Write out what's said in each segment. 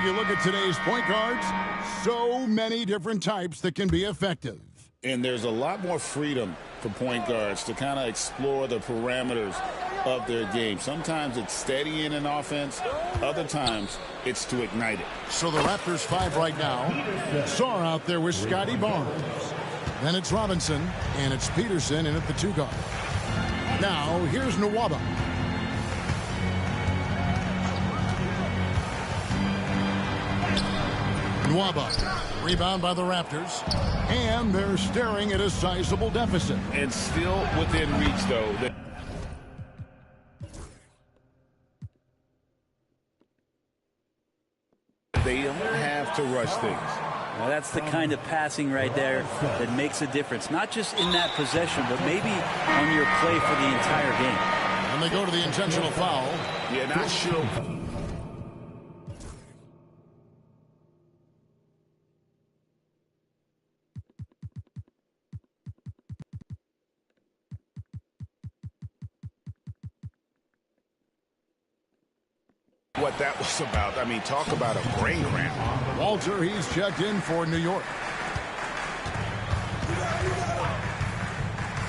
you look at today's point guards, so many different types that can be effective. And there's a lot more freedom for point guards to kind of explore the parameters of their game. Sometimes it's steady in an offense. Other times it's to ignite it. So the Raptors 5 right now. Saar out there with Scotty Barnes. Then it's Robinson, and it's Peterson in at the 2 guard. Now here's Nwaba. Nwaba, rebound by the Raptors, and they're staring at a sizable deficit. And still within reach, though. They don't have to rush things. Well, that's the kind of passing right there that makes a difference, not just in that possession, but maybe on your play for the entire game. And they go to the intentional foul. Yeah, not sure. What that was about. I mean, talk about a brain cramp. Walter, he's checked in for New York.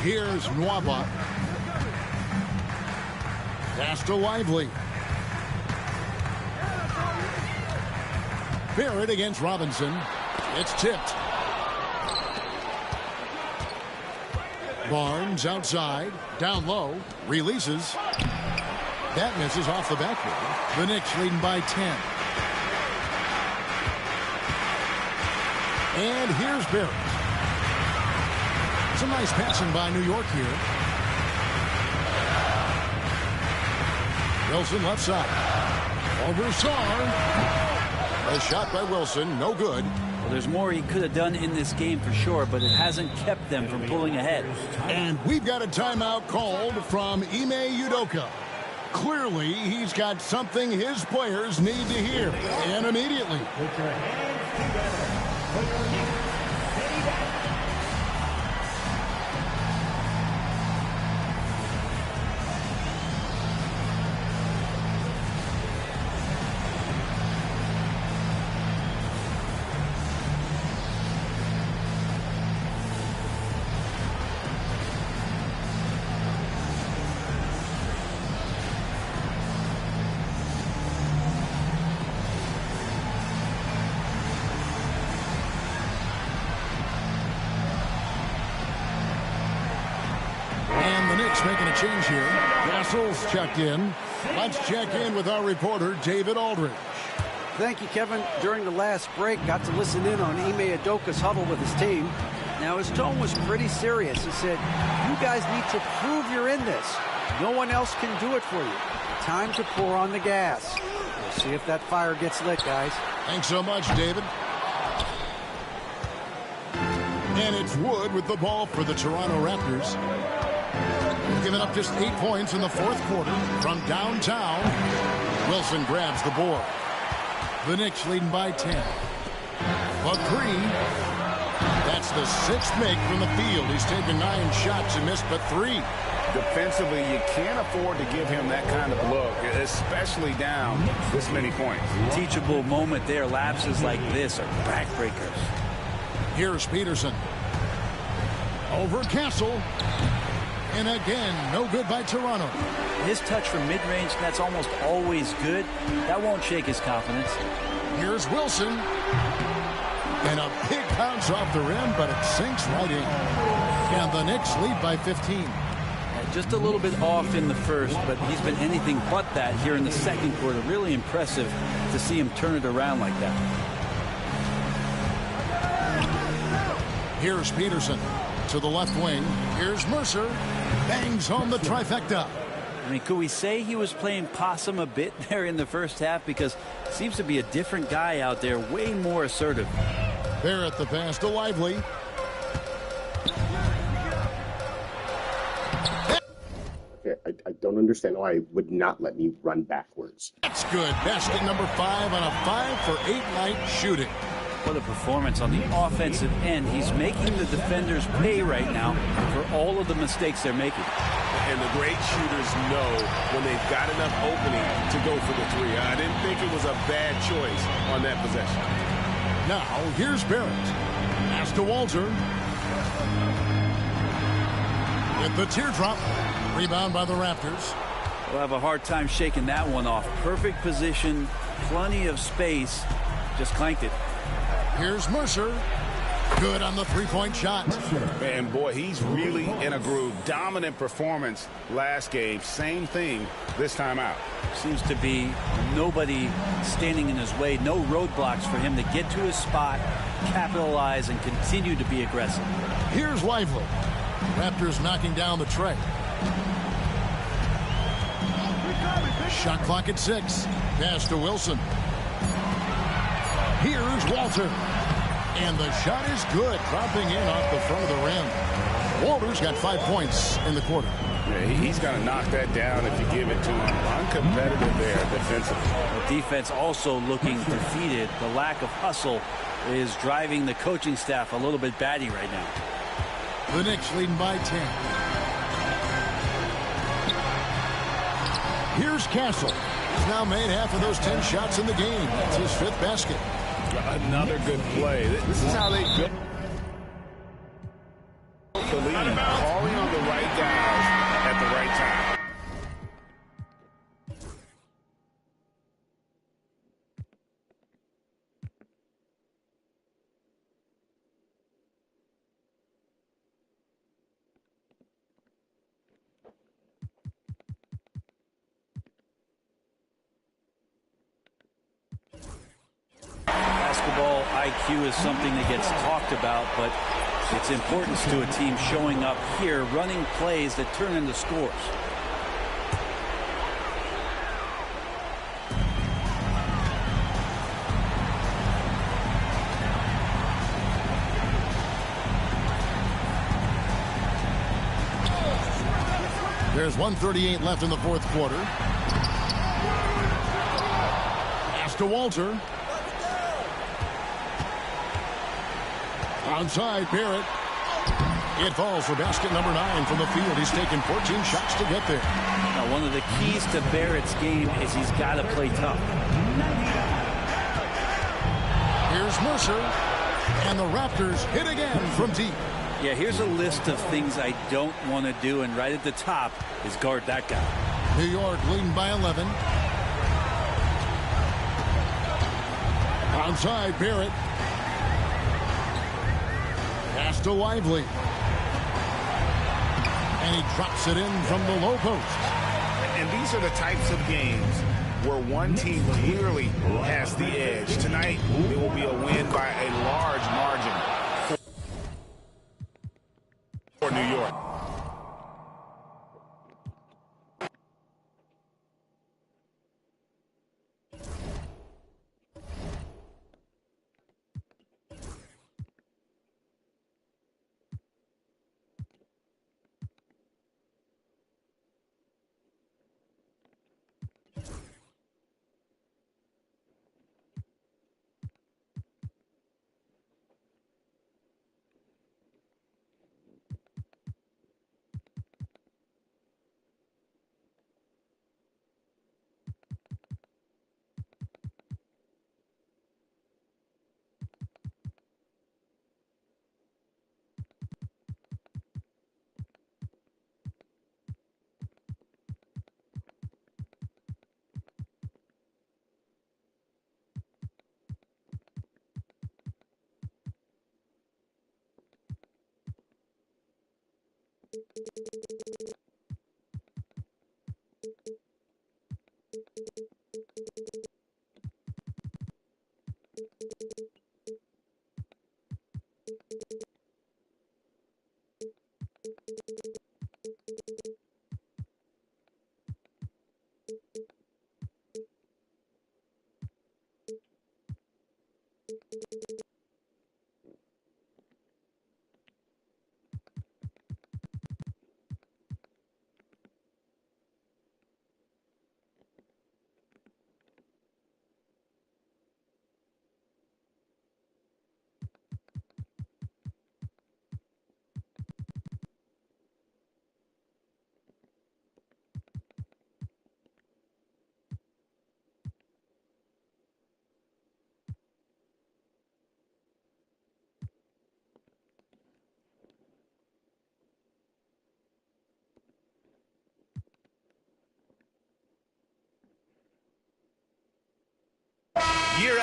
Here's Nwaba. Pass to Lively. Barrett against Robinson. It's tipped. Barnes outside. Down low. Releases. That misses off the backboard. The Knicks leading by 10. And here's Barrett. Some nice passing by New York here. Wilson left side. Over Saar. A shot by Wilson, no good. Well, there's more he could have done in this game for sure, but it hasn't kept them from pulling ahead. And we've got a timeout called from Ime Udoka. Clearly, he's got something his players need to hear, and immediately. Making a change here. Castle's checked in. Let's check in with our reporter, David Aldridge. Thank you, Kevin. During the last break, got to listen in on Ime Udoka's huddle with his team. Now, his tone was pretty serious. He said, you guys need to prove you're in this. No one else can do it for you. Time to pour on the gas. We'll see if that fire gets lit, guys. Thanks so much, David. And it's Wood with the ball for the Toronto Raptors. Giving up just 8 points in the 4th quarter from downtown. Wilson grabs the board. The Knicks leading by 10. A 3. That's the 6th make from the field. He's taken 9 shots and missed but 3. Defensively, you can't afford to give him that kind of look, especially down this many points. Teachable moment there. Lapses like this are backbreakers. Here's Peterson. Over Castle. And again, no good by Toronto. His touch from mid-range, that's almost always good. That won't shake his confidence. Here's Wilson. And a big bounce off the rim, but it sinks right in. And the Knicks lead by 15. Just a little bit off in the first, but he's been anything but that here in the 2nd quarter. Really impressive to see him turn it around like that. Here's Peterson. To the left wing. Here's Mercer. Bangs home the trifecta. I mean, could we say he was playing possum a bit there in the first half? Because it seems to be a different guy out there, way more assertive. Barrett the pass to Lively. Okay, I don't understand why it would not let me run backwards. That's good. Basket number 5 on a 5-for-8 night shooting. What a performance on the offensive end. He's making the defenders pay right now for all of the mistakes they're making. And the great shooters know when they've got enough opening to go for the three. I didn't think it was a bad choice on that possession. Now, here's Barrett. Pass to Walter. With the teardrop. Rebound by the Raptors. We'll have a hard time shaking that one off. Perfect position, plenty of space. Just clanked it. Here's Mercer. Good on the three-point shot. And boy, he's really in a groove. Dominant performance last game. Same thing this time out. Seems to be nobody standing in his way. No roadblocks for him to get to his spot, capitalize, and continue to be aggressive. Here's Lively. Raptors knocking down the tray. Shot clock at 6. Pass to Wilson. Here's Walter. And the shot is good, dropping in off the front of the rim. Walter's got 5 points in the quarter. Yeah, he's going to knock that down if you give it to him. Uncompetitive there defensively. The defense also looking defeated. The lack of hustle is driving the coaching staff a little bit batty right now. The Knicks leading by 10. Here's Castle. He's now made half of those 10 shots in the game. That's his 5th basket. Another good play. This is how they build the lead. Calling on the right guys at the right time. Basketball IQ is something that gets talked about, but its importance to a team showing up here, running plays that turn into scores. There's 1:38 left in the fourth quarter. Pass to Walter. Onside, Barrett. It falls for basket number 9 from the field. He's taken 14 shots to get there. Now, one of the keys to Barrett's game is he's got to play tough. Here's Mercer. And the Raptors hit again from deep. Yeah, here's a list of things I don't want to do, and right at the top is guard that guy. New York leading by 11. Onside, Barrett. Pass to Lively. And he drops it in from the low post. And these are the types of games where one team clearly has the edge. Tonight, it will be a win by a large margin for New York.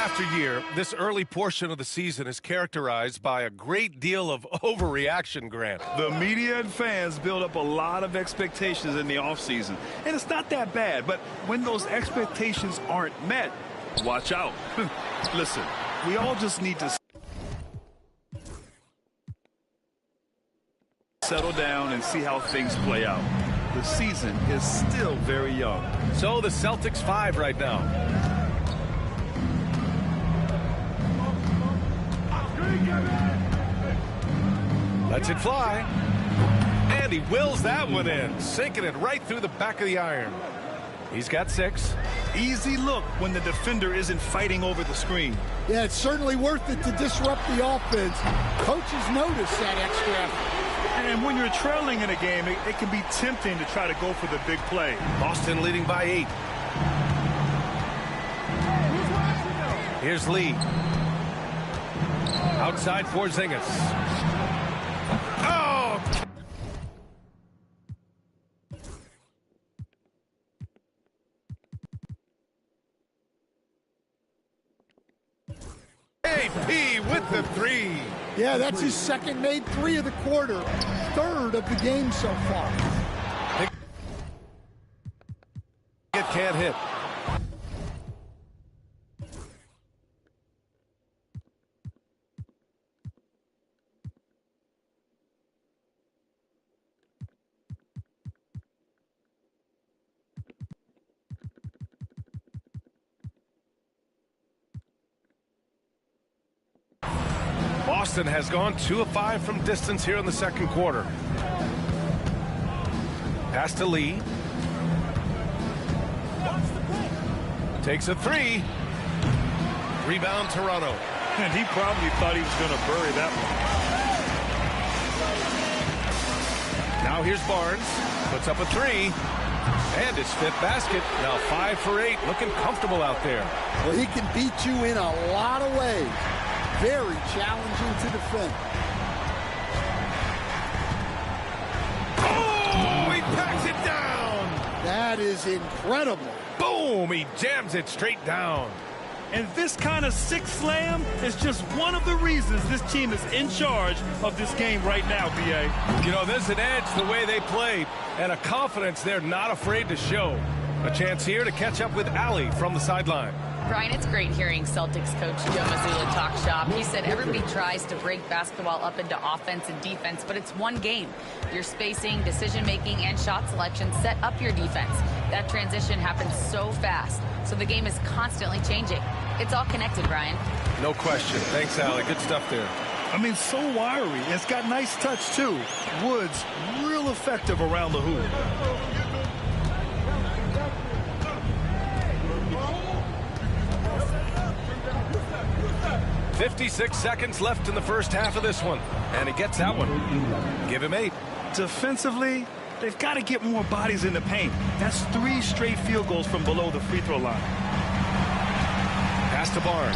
after year, this early portion of the season is characterized by a great deal of overreaction, Grant. The media and fans build up a lot of expectations in the offseason, and it's not that bad, but when those expectations aren't met, watch out. Listen, we all just need to settle down and see how things play out. The season is still very young. So the Celtics 5 right now. Lets it fly. And he wills that one in, sinking it right through the back of the iron. He's got 6. Easy look when the defender isn't fighting over the screen. Yeah, it's certainly worth it to disrupt the offense. Coaches notice that extra effort. And when you're trailing in a game, it can be tempting to try to go for the big play. Boston leading by 8. Here's Lee. Outside for Porzingis. Oh! AP with the 3. Yeah, that's his second made 3 of the quarter. Third of the game so far. It can't hit. Boston has gone 2 of 5 from distance here in the second quarter. Pass to Lee. Takes a 3. Rebound Toronto. And he probably thought he was going to bury that one. Now here's Barnes. Puts up a 3. And his 5th basket. Now 5 for 8. Looking comfortable out there. Well, he can beat you in a lot of ways. Very challenging to defend. Oh, he packs it down. That is incredible. Boom, he jams it straight down. And this kind of sick slam is just one of the reasons this team is in charge of this game right now, B.A. You know, there's an edge the way they play and a confidence they're not afraid to show. A chance here to catch up with Allie from the sideline. Brian, it's great hearing Celtics coach Joe Mazzulla talk shop. He said everybody tries to break basketball up into offense and defense, but it's one game. Your spacing, decision-making, and shot selection set up your defense. That transition happens so fast, so the game is constantly changing. It's all connected, Brian. No question. Thanks, Allie. Good stuff there. I mean, so wiry. It's got nice touch, too. Woods, real effective around the hoop. 56 seconds left in the first half of this one. And he gets that one. Give him 8. Defensively, they've got to get more bodies in the paint. That's 3 straight field goals from below the free throw line. Pass to Barnes.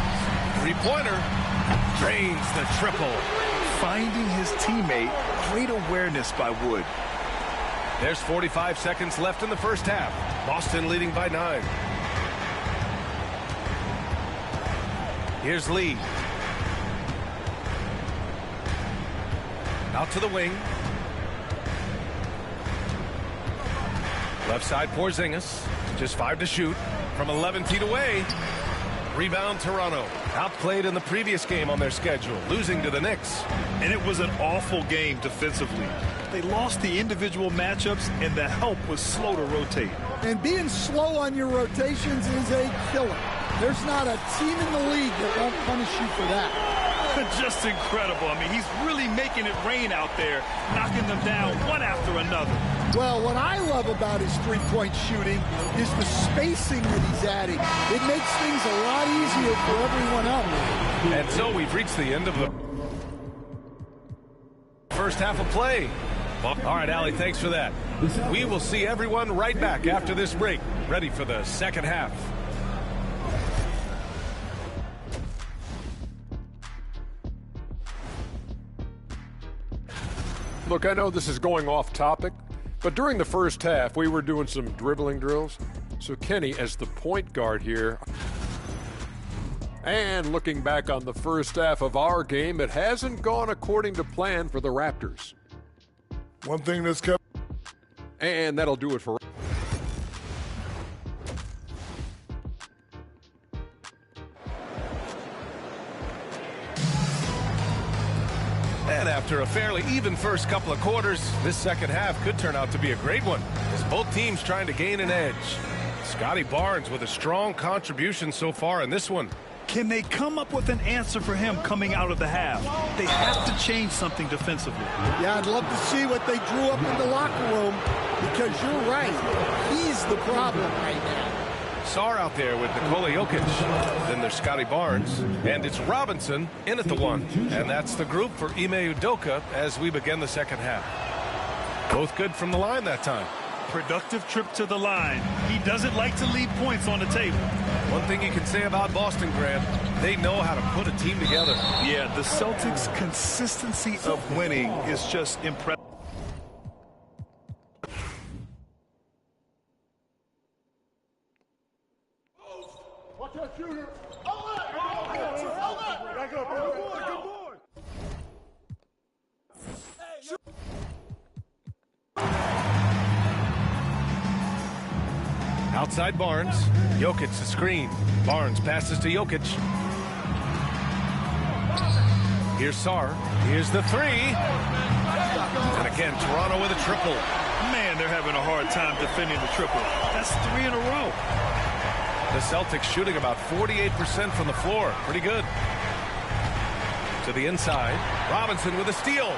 3-pointer. Drains the triple. Finding his teammate. Great awareness by Wood. There's 45 seconds left in the first half. Boston leading by 9. Here's Lee. Out to the wing. Left side Porzingis. Just 5 to shoot from 11 feet away. Rebound Toronto. Outplayed in the previous game on their schedule, losing to the Knicks. And it was an awful game defensively. They lost the individual matchups, and the help was slow to rotate. And being slow on your rotations is a killer. There's not a team in the league that won't punish you for that. Just incredible. I mean, he's really making it rain out there, knocking them down one after another. Well, what I love about his three-point shooting is the spacing that he's adding. It makes things a lot easier for everyone else. And so we've reached the end of the first half of play. All right, Allie, thanks for that. We will see everyone right back after this break, ready for the second half. Look, I know this is going off topic, but during the first half, we were doing some dribbling drills. So Kenny, as the point guard here, And looking back on the first half of our game, it hasn't gone according to plan for the Raptors. One thing that's kept... And that'll do it for... And after a fairly even first couple of quarters, this second half could turn out to be a great one, as both teams trying to gain an edge. Scotty Barnes with a strong contribution so far in this one. Can they come up with an answer for him coming out of the half? They have to change something defensively. Yeah, I'd love to see what they drew up in the locker room, because you're right. He's the problem right now. Sarr out there with Nikola Jokic. Then there's Scotty Barnes. And it's Robinson in at the one. And that's the group for Ime Udoka as we begin the second half. Both good from the line that time. Productive trip to the line. He doesn't like to leave points on the table. One thing you can say about Boston, Grant, they know how to put a team together. Yeah, the Celtics' consistency of winning is just impressive. Outside Barnes. Jokic the screen. Barnes passes to Jokic. Here's Sarr. Here's the three. And again, Toronto with a triple. Man, they're having a hard time defending the triple. That's 3 in a row. The Celtics shooting about 48% from the floor. Pretty good. To the inside. Robinson with a steal.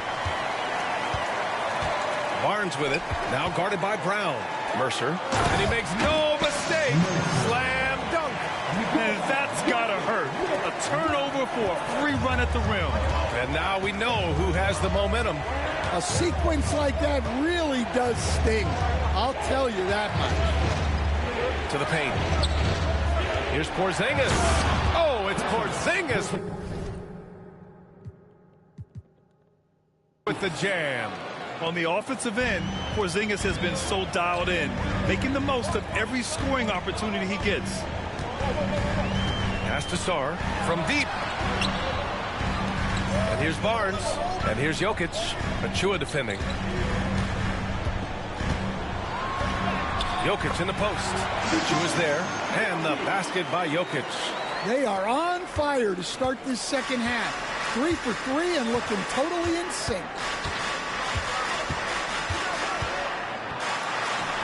Barnes with it. Now guarded by Brown. Mercer. And he makes no mistake. Slam dunk. And that's got to hurt. A turnover for a free run at the rim. And now we know who has the momentum. A sequence like that really does sting. I'll tell you that much. To the paint. Here's Porzingis. Oh, it's Porzingis with the jam. On the offensive end, Porzingis has been so dialed in, making the most of every scoring opportunity he gets. Pass to Sarr from deep. And here's Barnes. And here's Jokic. Achua defending. Jokic in the post. Achua's there. And the basket by Jokic. They are on fire to start this second half. 3 for 3 and looking totally in sync.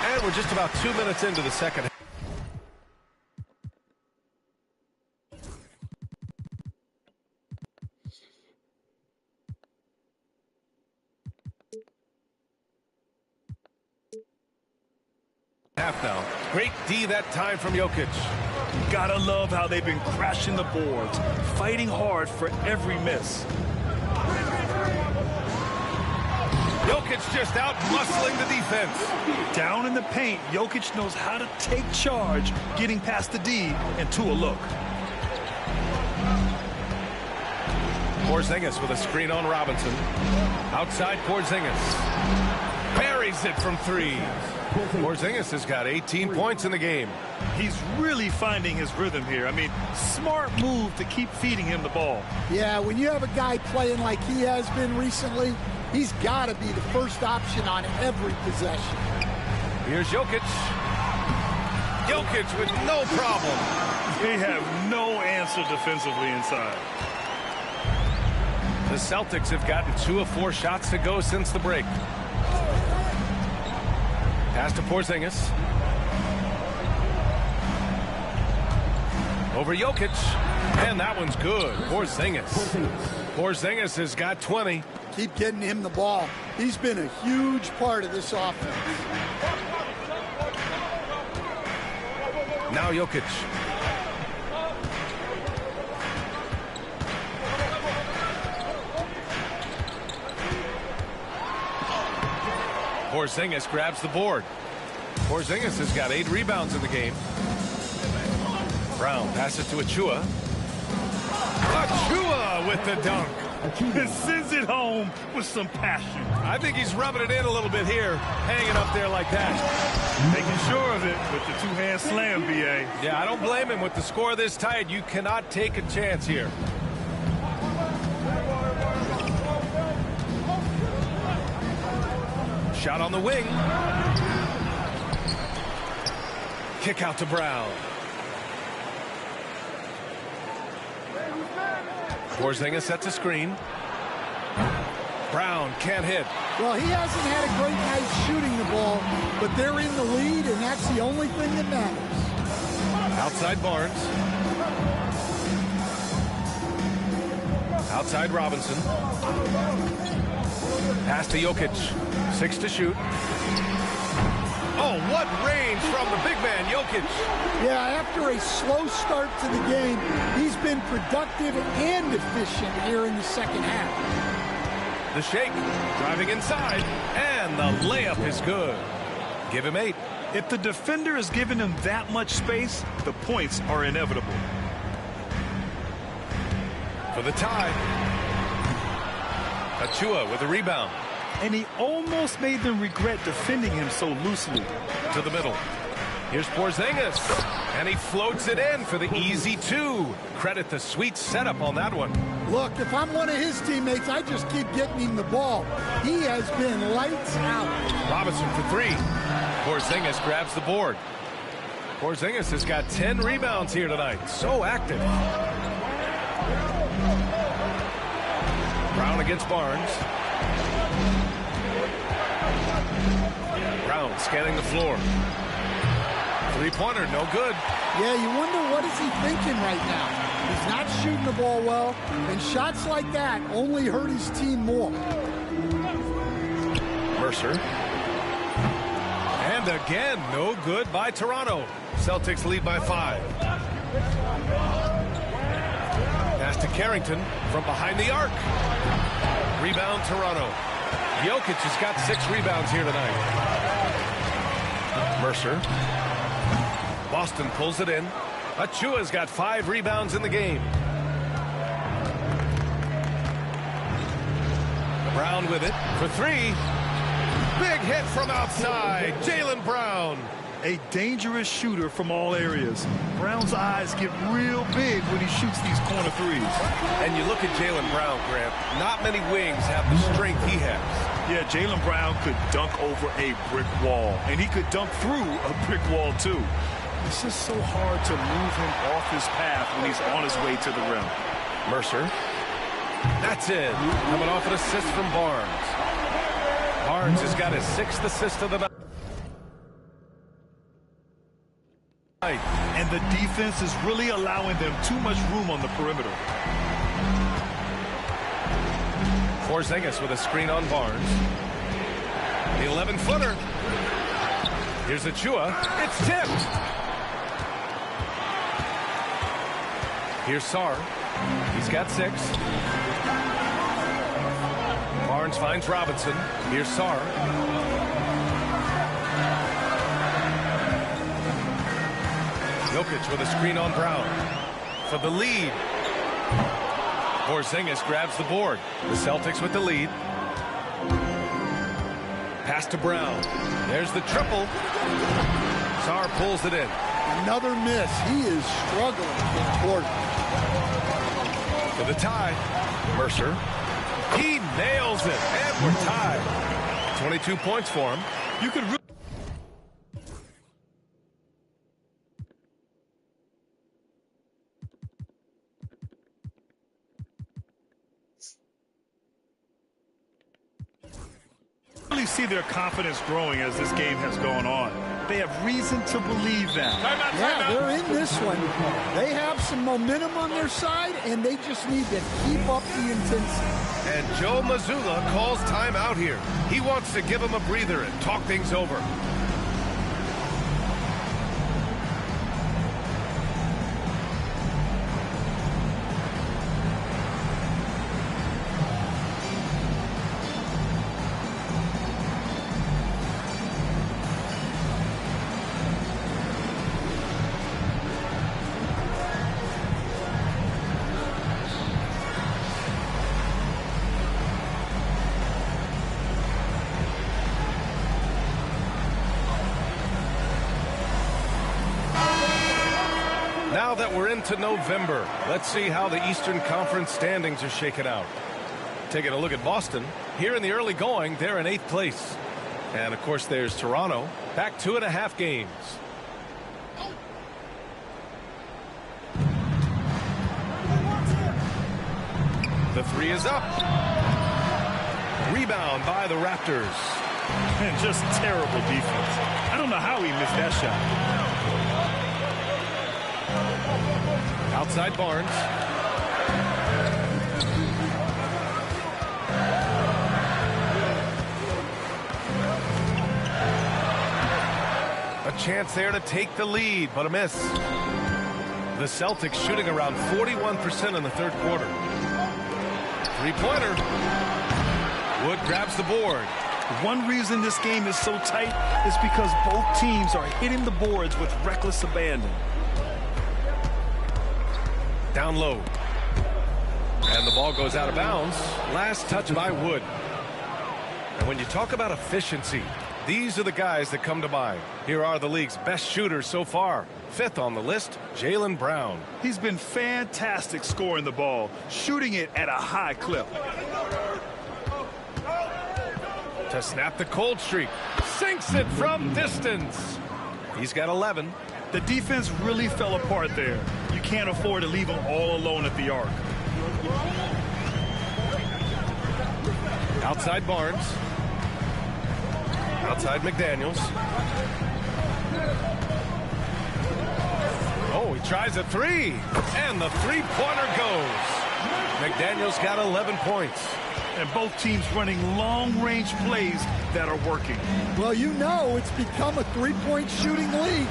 And we're just about 2 minutes into the second half. Now. Great D that time from Jokic. Gotta love how they've been crashing the boards, fighting hard for every miss. Jokic just out muscling the defense. Down in the paint, Jokic knows how to take charge, getting past the D and to a look. Porzingis with a screen on Robinson. Outside Porzingis. Buries it from 3. Porzingis has got 18 points in the game. He's really finding his rhythm here. I mean, smart move to keep feeding him the ball. Yeah, when you have a guy playing like he has been recently, he's got to be the first option on every possession. Here's Jokic. Jokic with no problem. They have no answer defensively inside. The Celtics have gotten 2 of 4 shots to go since the break. Pass to Porzingis. Over Jokic. And that one's good. Porzingis has got 20. Keep getting him the ball. He's been a huge part of this offense. Now Jokic. Porzingis grabs the board. Porzingis has got 8 rebounds in the game. Brown passes to Achua. Achua with the dunk. And sends it home with some passion. I think he's rubbing it in a little bit here, hanging up there like that. Making sure of it. With the two-hand slam, B.A. Yeah, I don't blame him. With the score this tight, you cannot take a chance here. Shot on the wing. Kick out to Brown. Porzingis sets a screen. Brown can't hit. Well, he hasn't had a great night shooting the ball, but they're in the lead, and that's the only thing that matters. Outside Barnes. Outside Robinson. Pass to Jokic. 6 to shoot. Oh, what range from the big man, Jokic. Yeah, after a slow start to the game, he's been productive and efficient here in the second half. The shake, driving inside, and the layup is good. Give him 8. If the defender is giving him that much space, the points are inevitable. For the tie. Achua with the rebound. And he almost made them regret defending him so loosely. To the middle. Here's Porzingis. And he floats it in for the easy 2. Credit the sweet setup on that one. Look, if I'm one of his teammates, I just keep getting him the ball. He has been lights out. Robinson for 3. Porzingis grabs the board. Porzingis has got 10 rebounds here tonight. So active. Brown against Barnes. Brown scanning the floor. 3-pointer, no good. Yeah, you wonder what is he thinking right now. He's not shooting the ball well, and shots like that only hurt his team more. Mercer. And again, no good by Toronto. Celtics lead by 5. Pass to Carrington from behind the arc. Rebound Toronto. Jokic has got 6 rebounds here tonight. Mercer. Boston pulls it in. Achua's got 5 rebounds in the game. Brown with it for 3. Big hit from outside. Jaylen Brown. A dangerous shooter from all areas. Brown's eyes get real big when he shoots these corner threes. And you look at Jaylen Brown, Grant. Not many wings have the strength he has. Yeah, Jaylen Brown could dunk over a brick wall. And he could dunk through a brick wall, too. It's just so hard to move him off his path when he's on his way to the rim. Mercer. That's it. Coming off an assist from Barnes. Barnes has got his 6th assist of the night. And the defense is really allowing them too much room on the perimeter. Porzingis with a screen on Barnes. The 11-footer. Here's Achua. It's tipped. Here's Sarr. He's got 6. Barnes finds Robinson. Here's Sarr. Jokic with a screen on Brown. For the lead. Porzingis grabs the board. The Celtics with the lead. Pass to Brown. There's the triple. Sarr pulls it in. Another miss. He is struggling this quarter. For the tie. Mercer. He nails it. And we're tied. 22 points for him. You could really see their confidence growing as this game has gone on. They have reason to believe that. Yeah, they're in this one. They have some momentum on their side, and they just need to keep up the intensity. And Joe Mazzulla calls timeout here. He wants to give them a breather and talk things over. Now that we're into November, let's see how the Eastern Conference standings are shaken out. Taking a look at Boston. Here in the early going, they're in 8th place. And, of course, there's Toronto, back 2.5 games. The three is up. Rebound by the Raptors. And just terrible defense. I don't know how he missed that shot. Outside Barnes. A chance there to take the lead, but a miss. The Celtics shooting around 41% in the third quarter. Three-pointer. Wood grabs the board. One reason this game is so tight is because both teams are hitting the boards with reckless abandon. Down low. And the ball goes out of bounds. Last touch by Wood. And when you talk about efficiency, these are the guys that come to mind. Here are the league's best shooters so far. 5th on the list, Jaylen Brown. He's been fantastic scoring the ball, shooting it at a high clip. To snap the cold streak. Sinks it from distance. He's got 11. The defense really fell apart there. You can't afford to leave him all alone at the arc. Outside Barnes. Outside McDaniels. Oh, he tries a three. And the three-pointer goes. McDaniels got 11 points. And both teams running long-range plays that are working. Well, you know it's become a three-point shooting league.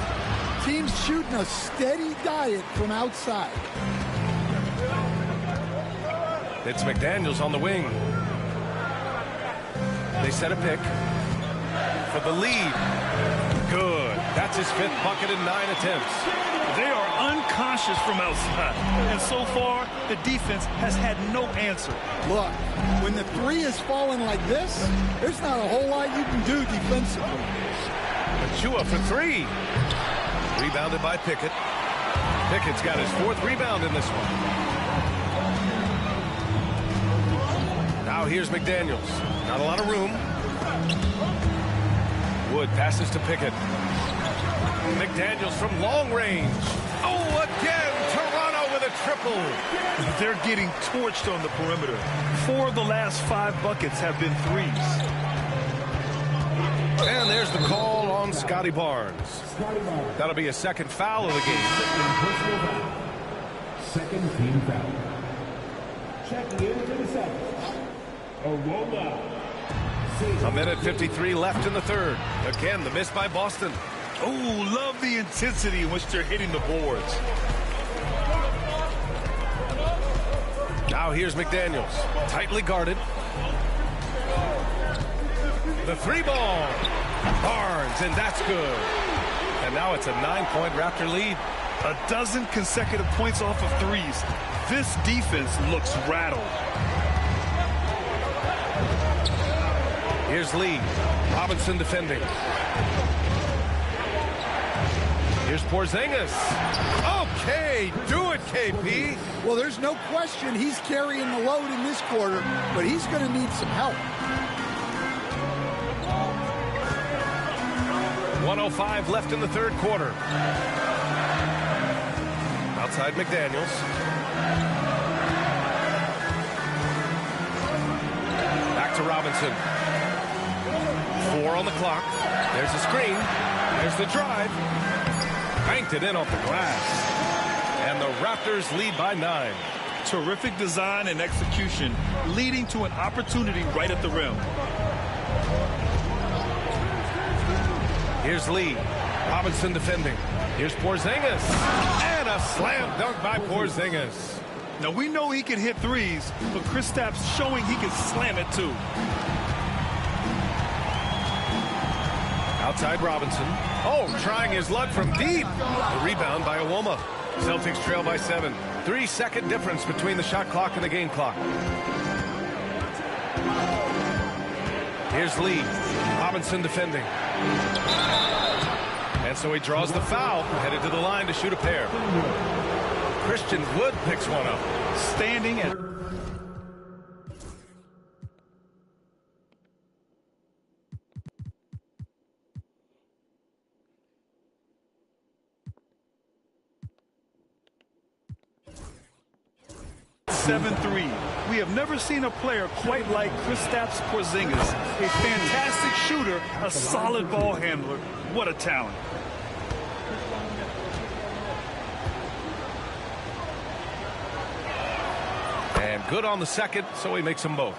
Teams shooting a steady diet from outside. It's McDaniels on the wing. They set a pick for the lead. Good. That's his 5th bucket in 9 attempts. They are unconscious from outside. And so far, the defense has had no answer. Look, when the three is falling like this, there's not a whole lot you can do defensively. Achua for three. Rebounded by Pickett. Pickett's got his 4th rebound in this one. Now here's McDaniels. Not a lot of room. Wood passes to Pickett. McDaniels from long range. Oh, again, Toronto with a triple. They're getting torched on the perimeter. 4 of the last 5 buckets have been threes. And there's the call on Scotty Barnes. That'll be a 2nd foul of the game. Second team foul. Checking in for the second. A minute 53 left in the third. Again, the miss by Boston. Oh, love the intensity in which they're hitting the boards. Now here's McDaniels. Tightly guarded. The 3-ball. Barnes, and that's good. And now it's a 9-point Raptor lead. A dozen consecutive points off of threes. This defense looks rattled. Here's Lee. Robinson defending. Here's Porzingis. Okay, do it, KP. Well, there's no question he's carrying the load in this quarter, but he's going to need some help. 1:05 left in the third quarter. Outside McDaniels. Back to Robinson. 4 on the clock. There's the screen. There's the drive. Banked it in off the glass. And the Raptors lead by 9. Terrific design and execution, leading to an opportunity right at the rim. Here's Lee. Robinson defending. Here's Porzingis. And a slam dunk by Porzingis. Now, we know he can hit threes, but Kristaps showing he can slam it too. Outside Robinson. Oh, trying his luck from deep. A rebound by Iwoma. Celtics trail by 7. 3-second difference between the shot clock and the game clock. Here's Lee. Robinson defending. And so he draws the foul, headed to the line to shoot a pair. Christian Wood picks one up. Standing at... (7-3). We have never seen a player quite like Kristaps Porzingis. A fantastic shooter, a solid ball handler. What a talent. And good on the second, so he makes them both.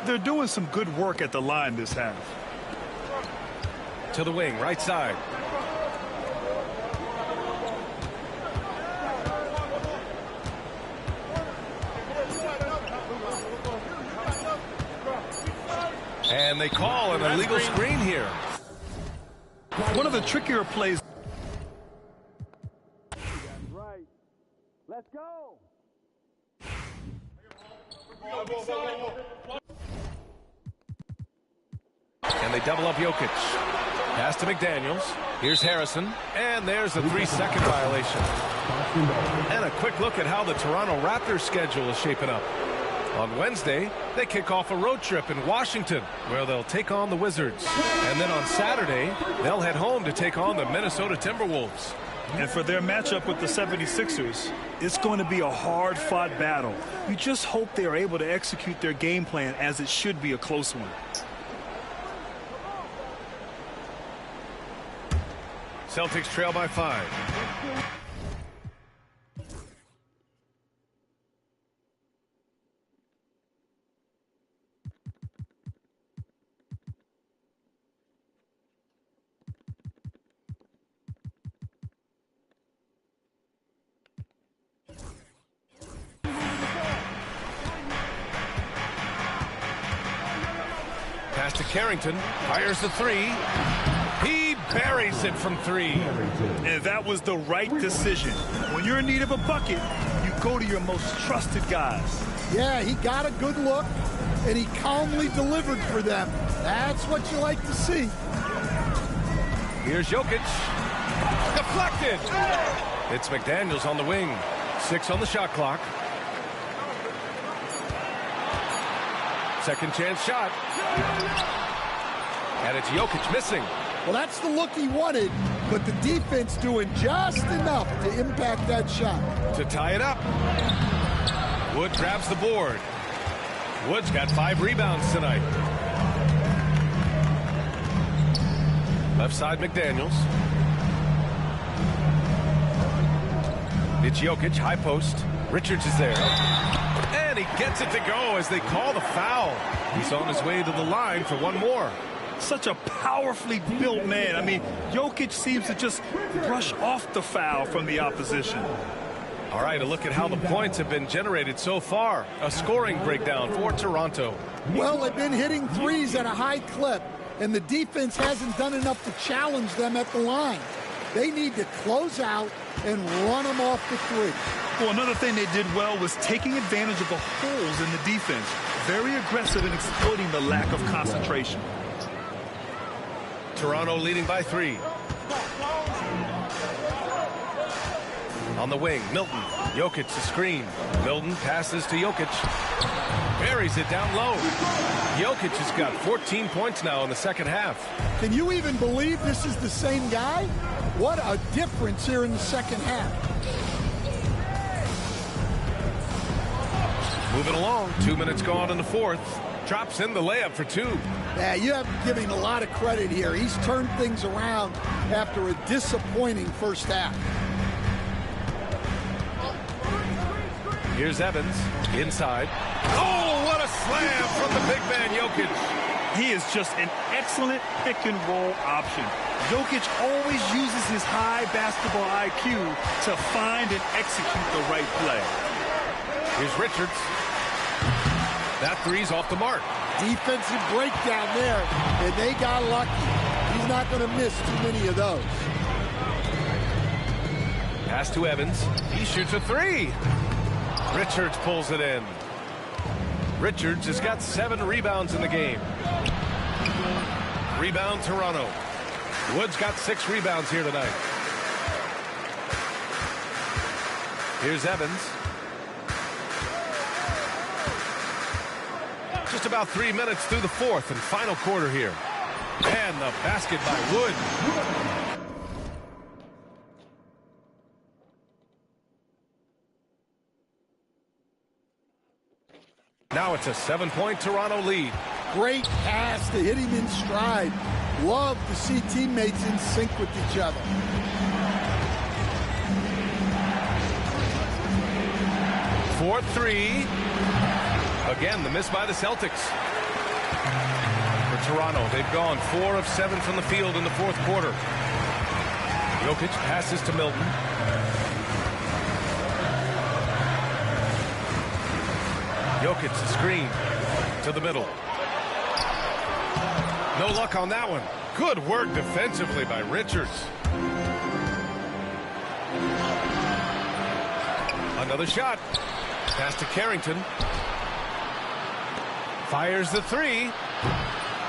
They're doing some good work at the line this half. To the wing, right side. And they call an illegal screen here. One of the trickier plays. Right. Let's go. And they double up Jokic. Pass to McDaniels. Here's Harrison. And there's a 3-second violation. And a quick look at how the Toronto Raptors schedule is shaping up. On Wednesday, they kick off a road trip in Washington, where they'll take on the Wizards. And then on Saturday, they'll head home to take on the Minnesota Timberwolves. And for their matchup with the 76ers, it's going to be a hard-fought battle. You just hope they are able to execute their game plan, as it should be a close one. Celtics trail by 5. Pass to Carrington, fires the 3. He buries it from 3. And that was the right decision. When you're in need of a bucket, you go to your most trusted guys. Yeah, he got a good look, and he calmly delivered for them. That's what you like to see. Here's Jokic. Deflected. It's McDaniels on the wing. 6 on the shot clock. Second chance shot. And it's Jokic missing. Well, that's the look he wanted, but the defense doing just enough to impact that shot. To tie it up. Wood grabs the board. Wood's got 5 rebounds tonight. Left side, McDaniels. It's Jokic, high post. Richards is there. And he gets it to go as they call the foul. He's on his way to the line for one more. Such a powerfully built man. I mean, Jokic seems to just brush off the foul from the opposition. All right, a look at how the points have been generated so far. A scoring breakdown for Toronto. Well, they've been hitting threes at a high clip, and the defense hasn't done enough to challenge them at the line. They need to close out and run them off the 3. Well, another thing they did well was taking advantage of the holes in the defense. Very aggressive in exploiting the lack of concentration. Toronto leading by 3. On the wing, Milton. Jokic the screen. Milton passes to Jokic. Buries it down low. Jokic has got 14 points now in the second half. Can you even believe this is the same guy? What a difference here in the second half. Moving along. 2 minutes gone in the fourth. Drops in the layup for 2. Yeah, you have to give him a lot of credit here. He's turned things around after a disappointing first half. Here's Evans inside. Oh, what a slam from the big man Jokic. He is just an excellent pick-and-roll option. Jokic always uses his high basketball IQ to find and execute the right play. Here's Richards. That 3's off the mark. Defensive breakdown there, and they got lucky. He's not going to miss too many of those. Pass to Evans. He shoots a 3. Richards pulls it in. Richards has got 7 rebounds in the game. Rebound Toronto. Wood's got 6 rebounds here tonight. Here's Evans. Just about 3 minutes through the fourth and final quarter here. And the basket by Wood. Now it's a 7-point Toronto lead. Great pass to hit him in stride. Love to see teammates in sync with each other. Fourth three. Again, the miss by the Celtics. For Toronto, they've gone 4 of 7 from the field in the fourth quarter. Jokic passes to Milton. Jokic the screen to the middle. No luck on that one. Good work defensively by Richards. Another shot. Pass to Carrington. Fires the three.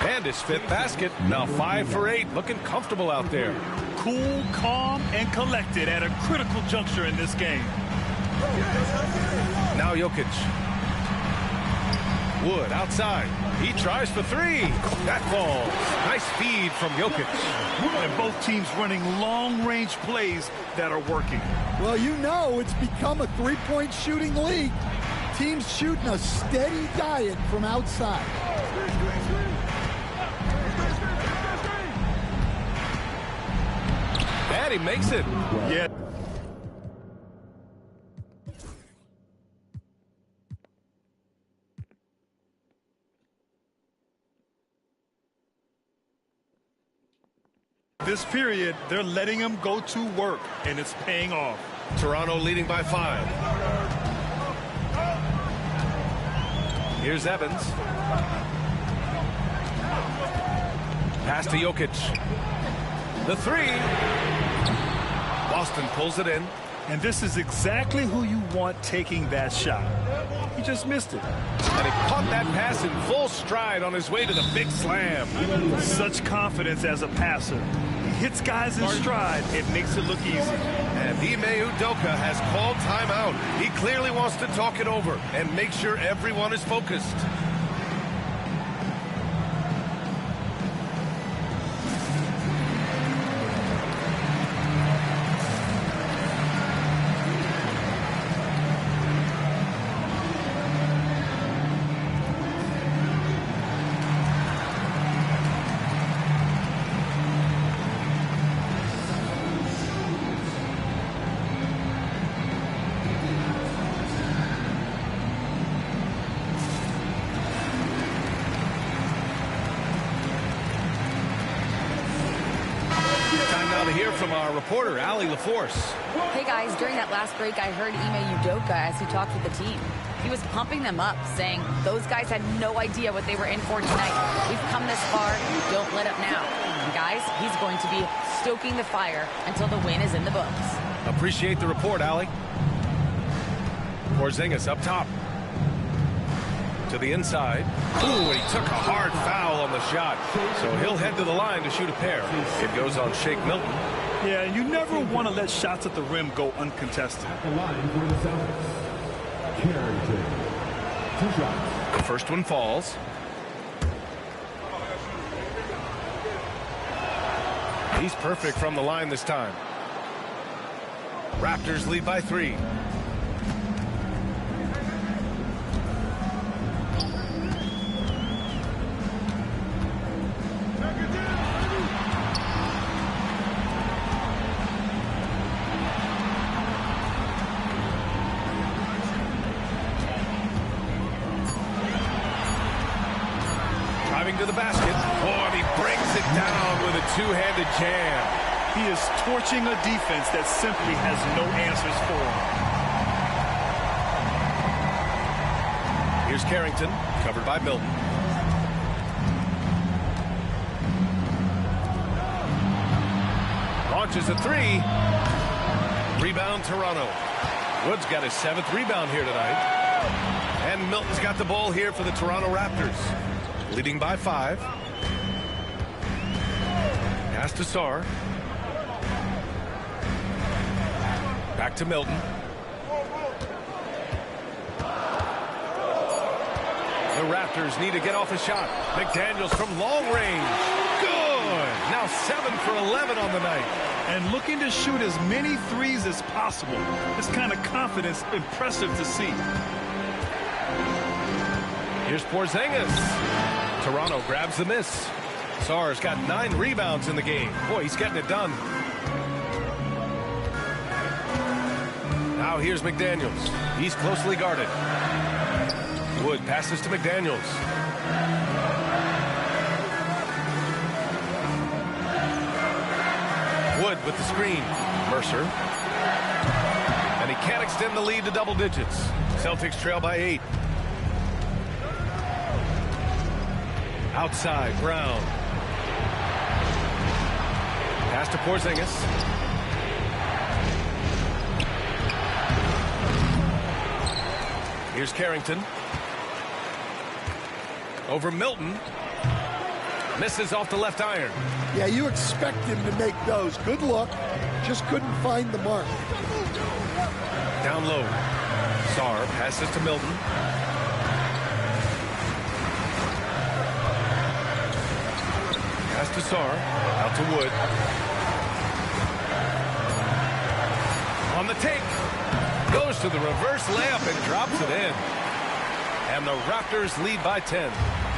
And his 5th basket. Now 5 for 8. Looking comfortable out there. Cool, calm, and collected at a critical juncture in this game. Now Jokic. Wood outside. He tries for 3. That falls. Nice feed from Jokic. And both teams running long-range plays that are working. Well, you know it's become a 3-point shooting league. Teams shooting a steady diet from outside. And he makes it. Yeah. This period, they're letting him go to work, and it's paying off. Toronto leading by 5. Here's Evans. Pass to Jokic. The 3. Boston pulls it in. And this is exactly who you want taking that shot. He just missed it. And he caught that pass in full stride on his way to the big slam. Such confidence as a passer. He hits guys in stride. It makes it look easy. And Ime Udoka has called timeout. He clearly wants to talk it over and make sure everyone is focused. From our reporter, Allie LaForce. Hey guys, during that last break, I heard Ime Udoka as he talked with the team. He was pumping them up, saying those guys had no idea what they were in for tonight. We've come this far, don't let up now. And guys, he's going to be stoking the fire until the win is in the books. Appreciate the report, Allie. Porzingis up top. To the inside. Ooh, he took a hard foul on the shot. So he'll head to the line to shoot a pair. It goes on Shake Milton. Yeah, you never want to let shots at the rim go uncontested. The first one falls. He's perfect from the line this time. Raptors lead by 3. To the basket. Oh, and he brings it down with a two-handed jam. He is torching a defense that simply has no answers for him. Here's Carrington, covered by Milton. Launches a 3. Rebound Toronto. Wood's got his 7th rebound here tonight. And Milton's got the ball here for the Toronto Raptors. Leading by 5. Pass to Sarr. Back to Milton. The Raptors need to get off a shot. McDaniels from long range. Good. Now 7 for 11 on the night. And looking to shoot as many threes as possible. This kind of confidence, impressive to see. Here's Porzingis. Toronto grabs the miss. Sarr's got 9 rebounds in the game. Boy, he's getting it done. Now here's McDaniels. He's closely guarded. Wood passes to McDaniels. Wood with the screen. Mercer. And he can't extend the lead to double digits. Celtics trail by 8. Outside, Brown. Pass to Porzingis. Here's Carrington. Over Milton. Misses off the left iron. Yeah, you expect him to make those. Good look. Just couldn't find the mark. Down low. Sarr passes to Milton. Pass to Sarr. Out to Wood. On the take. Goes to the reverse layup and drops it in. And the Raptors lead by 10.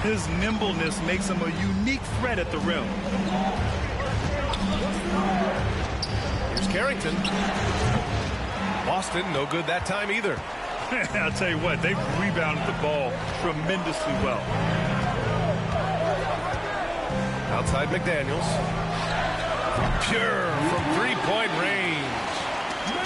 His nimbleness makes him a unique threat at the rim. Here's Carrington. Boston, no good that time either. I'll tell you what, they've rebounded the ball tremendously well. Outside McDaniels. Pure from three-point range.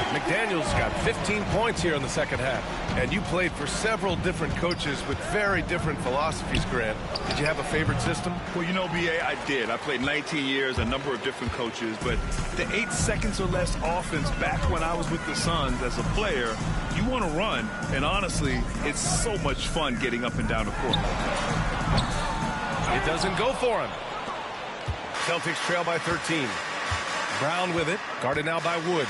McDaniels got 15 points here in the second half. And you played for several different coaches with very different philosophies, Grant. Did you have a favorite system? Well, you know, B.A., I did. I played 19 years, a number of different coaches. But the 8 seconds or less offense back when I was with the Suns as a player, you want to run. And honestly, it's so much fun getting up and down the court. It doesn't go for him. Celtics trail by 13. Brown with it, guarded now by Wood.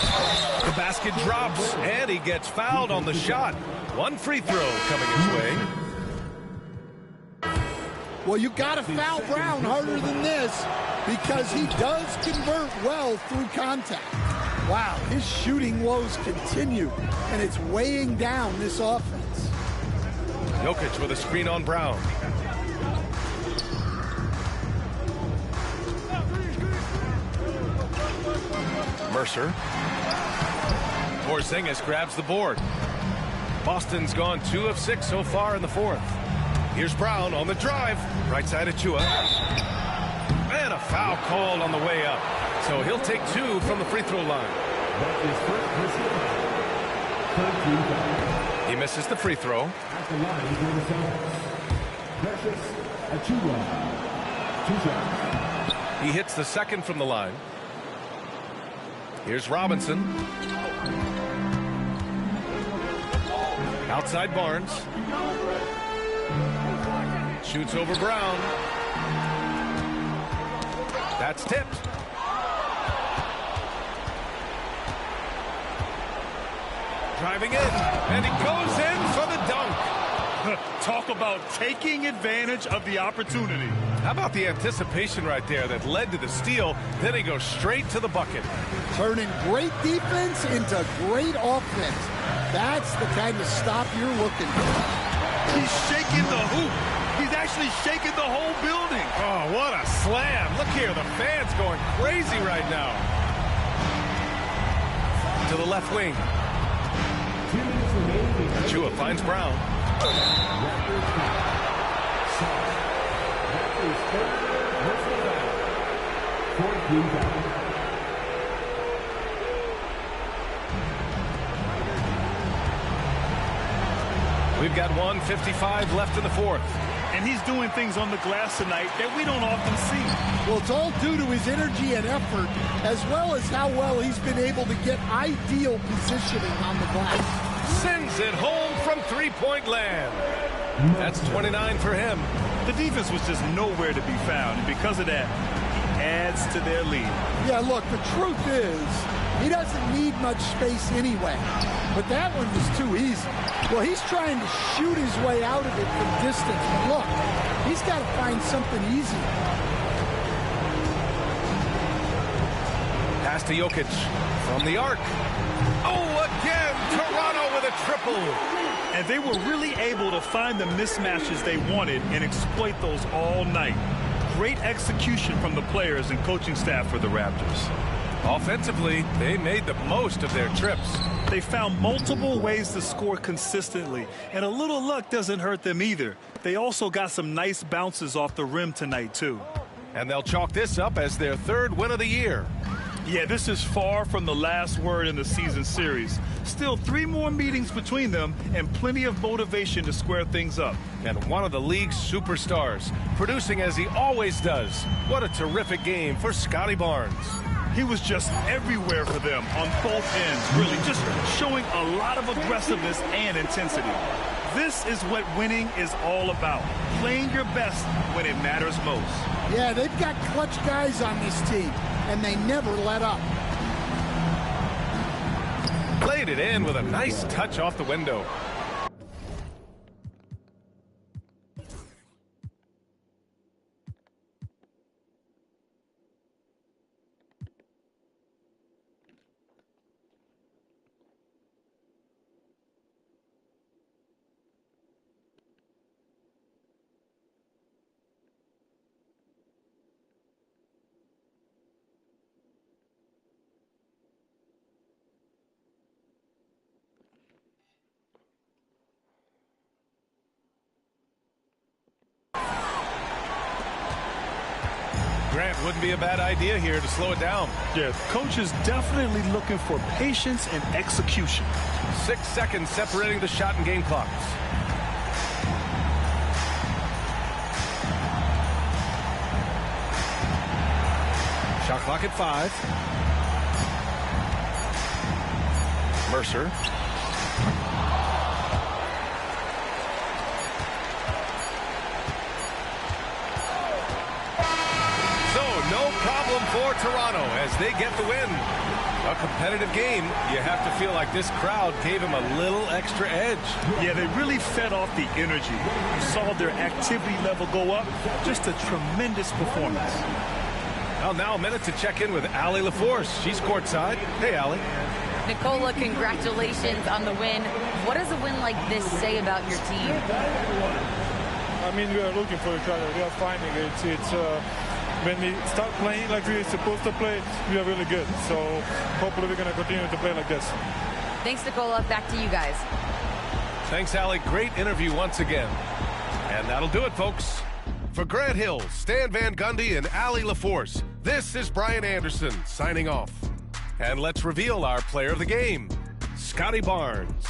The basket drops, and he gets fouled on the shot. One free throw coming his way. Well, you got to foul Brown harder than this because he does convert well through contact. Wow, his shooting woes continue, and it's weighing down this offense. Jokic with a screen on Brown. Mercer. Porzingis grabs the board. Boston's gone 2 of 6 so far in the fourth. Here's Brown on the drive. Right side of Chua. And a foul called on the way up. So he'll take 2 from the free throw line. He misses the free throw. He hits the second from the line. Here's Robinson. Outside Barnes. Shoots over Brown. That's tipped. Driving in. And he goes in for the dunk. Talk about taking advantage of the opportunity. How about the anticipation right there that led to the steal? Then he goes straight to the bucket. Turning great defense into great offense. That's the kind of stop you're looking for. He's shaking the hoop. He's actually shaking the whole building. Oh, what a slam. Look here, the fans going crazy right now. To the left wing. Chua finds Brown. We've got 1:55 left in the fourth. And he's doing things on the glass tonight that we don't often see. Well, it's all due to his energy and effort, as well as how well he's been able to get ideal positioning on the glass. Sends it home from three-point land. That's 29 for him. The defense was just nowhere to be found, and because of that, he adds to their lead. Yeah, look, the truth is, he doesn't need much space anyway. But that one was too easy. Well, he's trying to shoot his way out of it from distance. But look, he's got to find something easy. Pass to Jokic from the arc. Oh, again, Toronto with a triple. And they were really able to find the mismatches they wanted and exploit those all night. Great execution from the players and coaching staff for the Raptors. Offensively, they made the most of their trips. They found multiple ways to score consistently, and a little luck doesn't hurt them either. They also got some nice bounces off the rim tonight, too. And they'll chalk this up as their third win of the year. Yeah, this is far from the last word in the season series. Still 3 more meetings between them and plenty of motivation to square things up. And one of the league's superstars, producing as he always does. What a terrific game for Scotty Barnes. He was just everywhere for them on both ends, really, just showing a lot of aggressiveness and intensity. This is what winning is all about, playing your best when it matters most. Yeah, they've got clutch guys on this team, and they never let up. Played it in with a nice touch off the window. Grant, wouldn't be a bad idea here to slow it down. Yeah, coach is definitely looking for patience and execution. 6 seconds separating the shot and game clocks. Shot clock at 5. Mercer. No problem for Toronto as they get the win. A competitive game. You have to feel like this crowd gave him a little extra edge. Yeah, they really fed off the energy. You saw their activity level go up. Just a tremendous performance. Well, now a minute to check in with Allie LaForce. She's courtside. Hey, Allie. Nicola, congratulations on the win. What does a win like this say about your team? I mean, we are looking for each other. We are finding it. When we start playing like we're supposed to play, we are really good. So hopefully we're going to continue to play like this. Thanks, Nicola. Back to you guys. Thanks, Allie. Great interview once again. And that'll do it, folks. For Grant Hill, Stan Van Gundy, and Allie LaForce, this is Brian Anderson signing off. And let's reveal our player of the game, Scotty Barnes.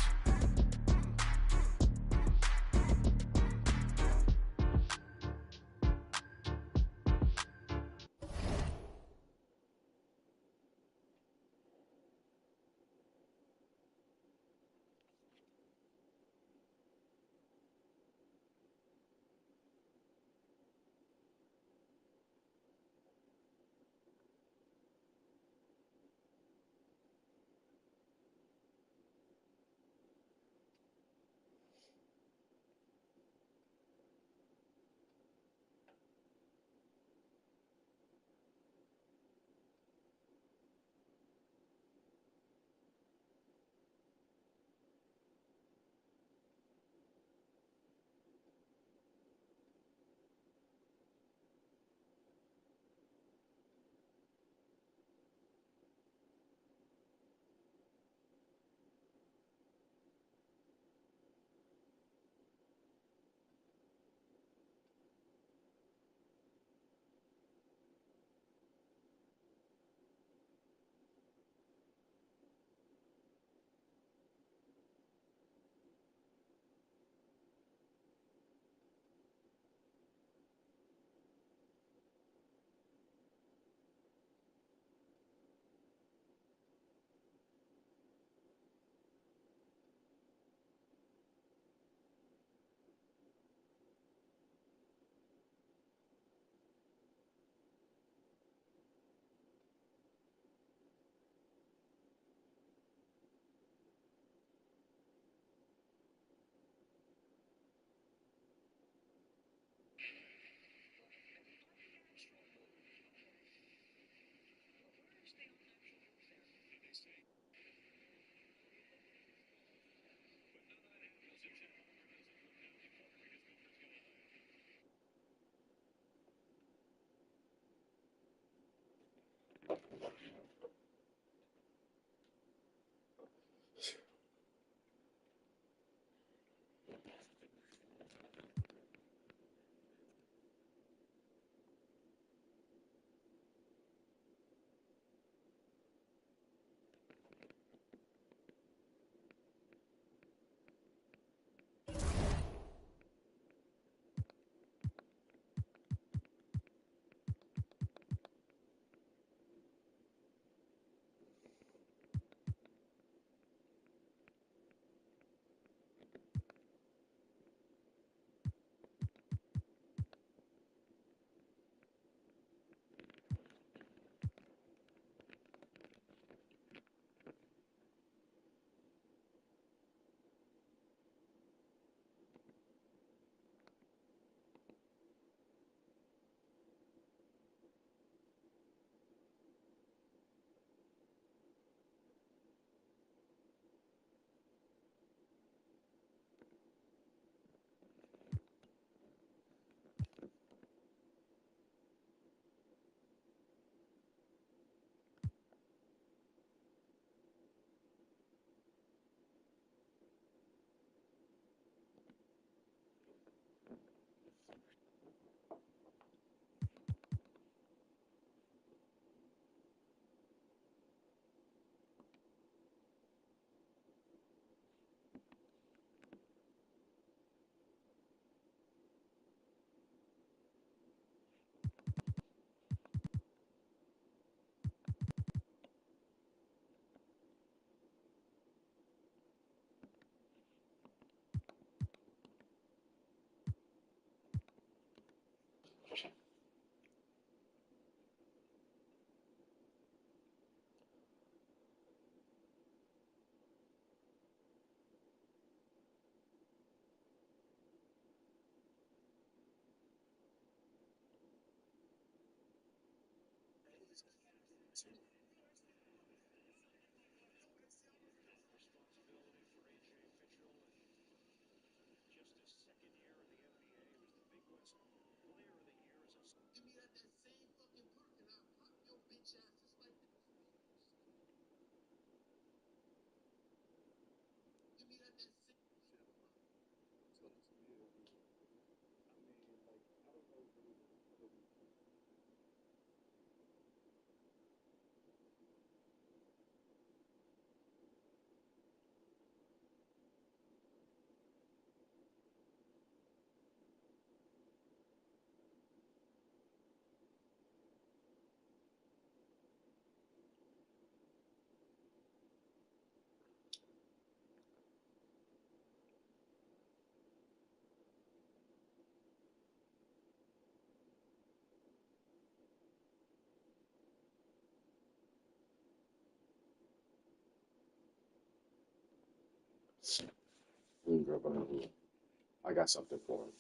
I got something for him.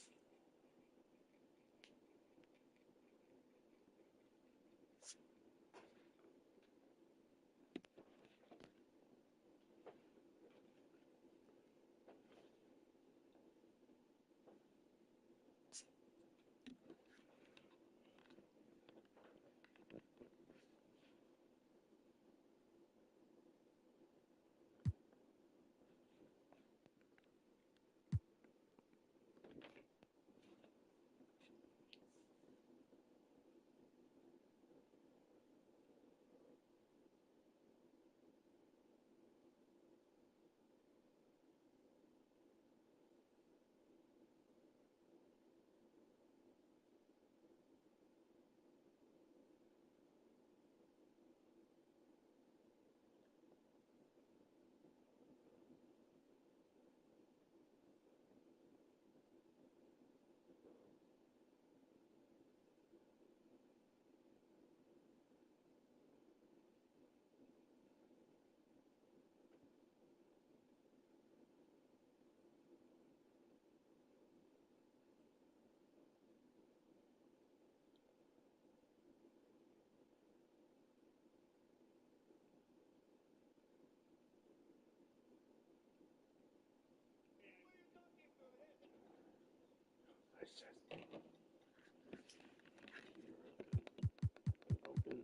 Open,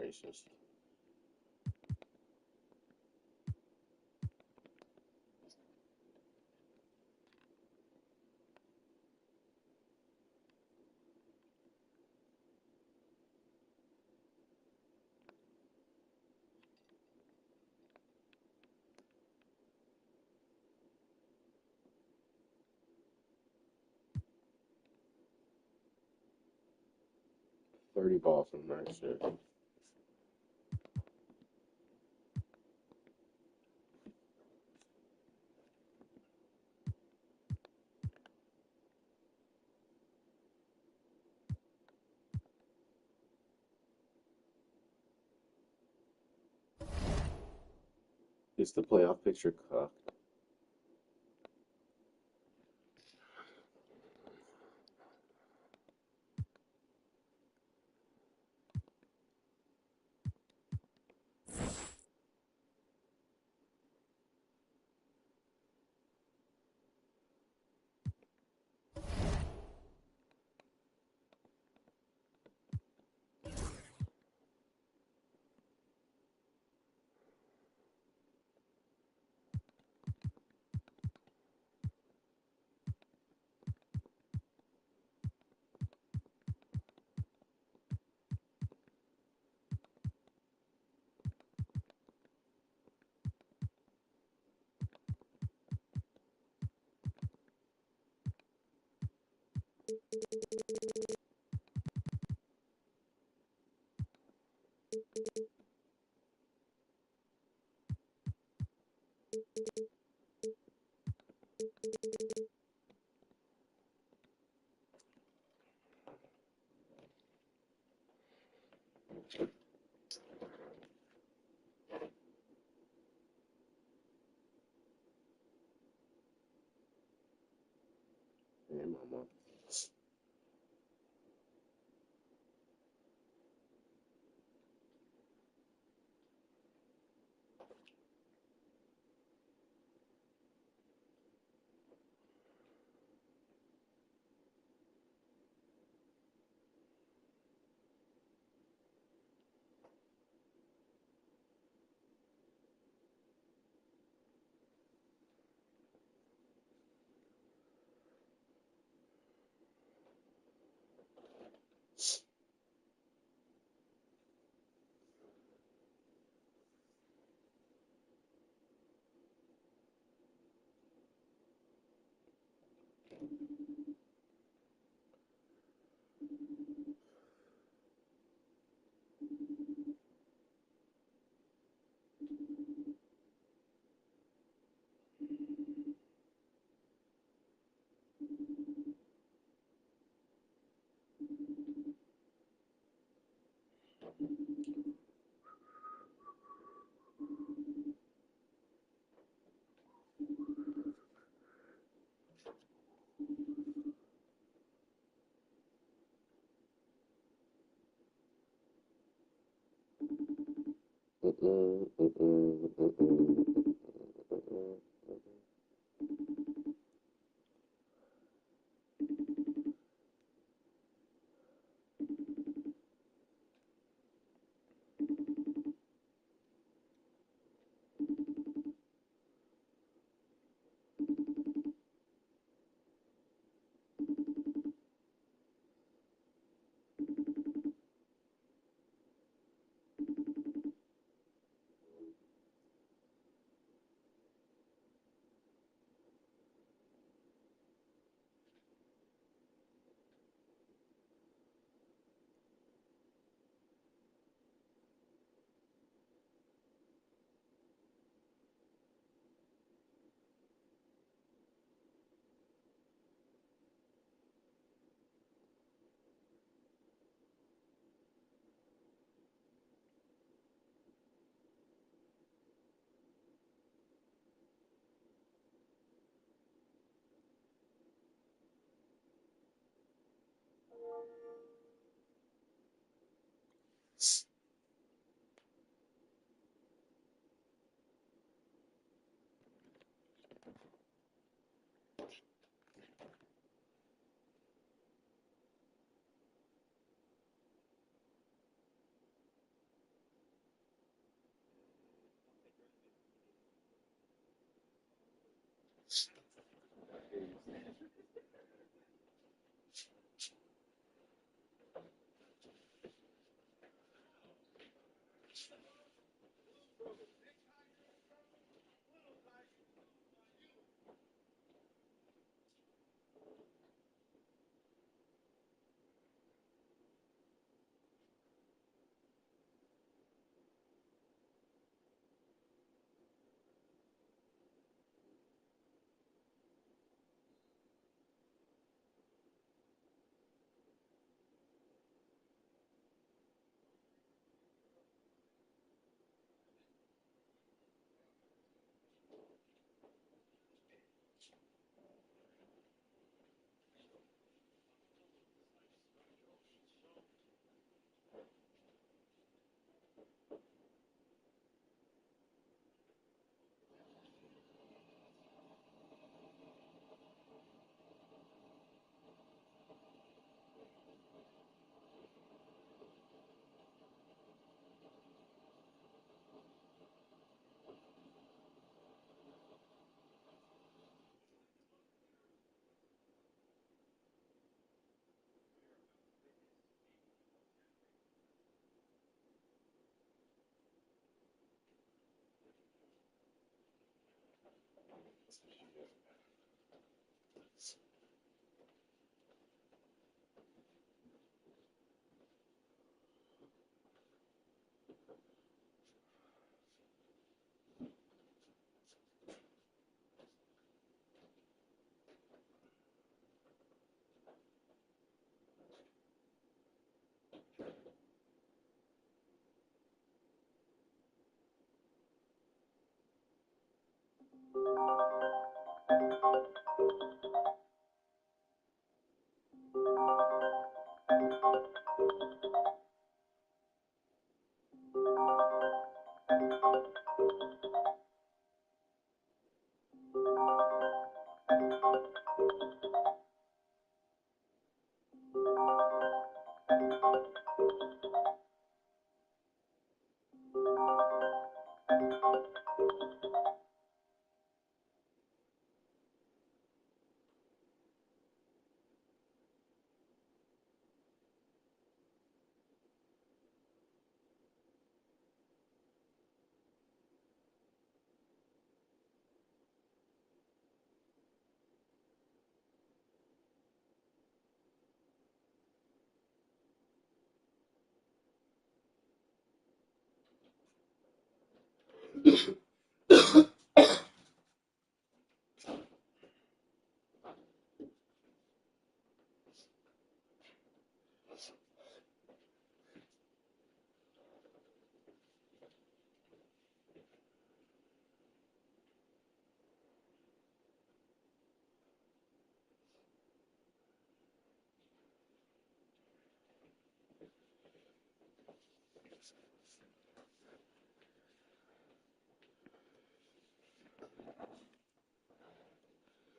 racist. $30 from that shit. Is the playoff picture cooked? Hey, mama.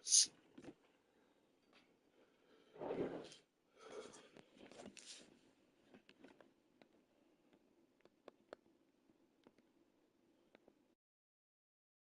Bucks.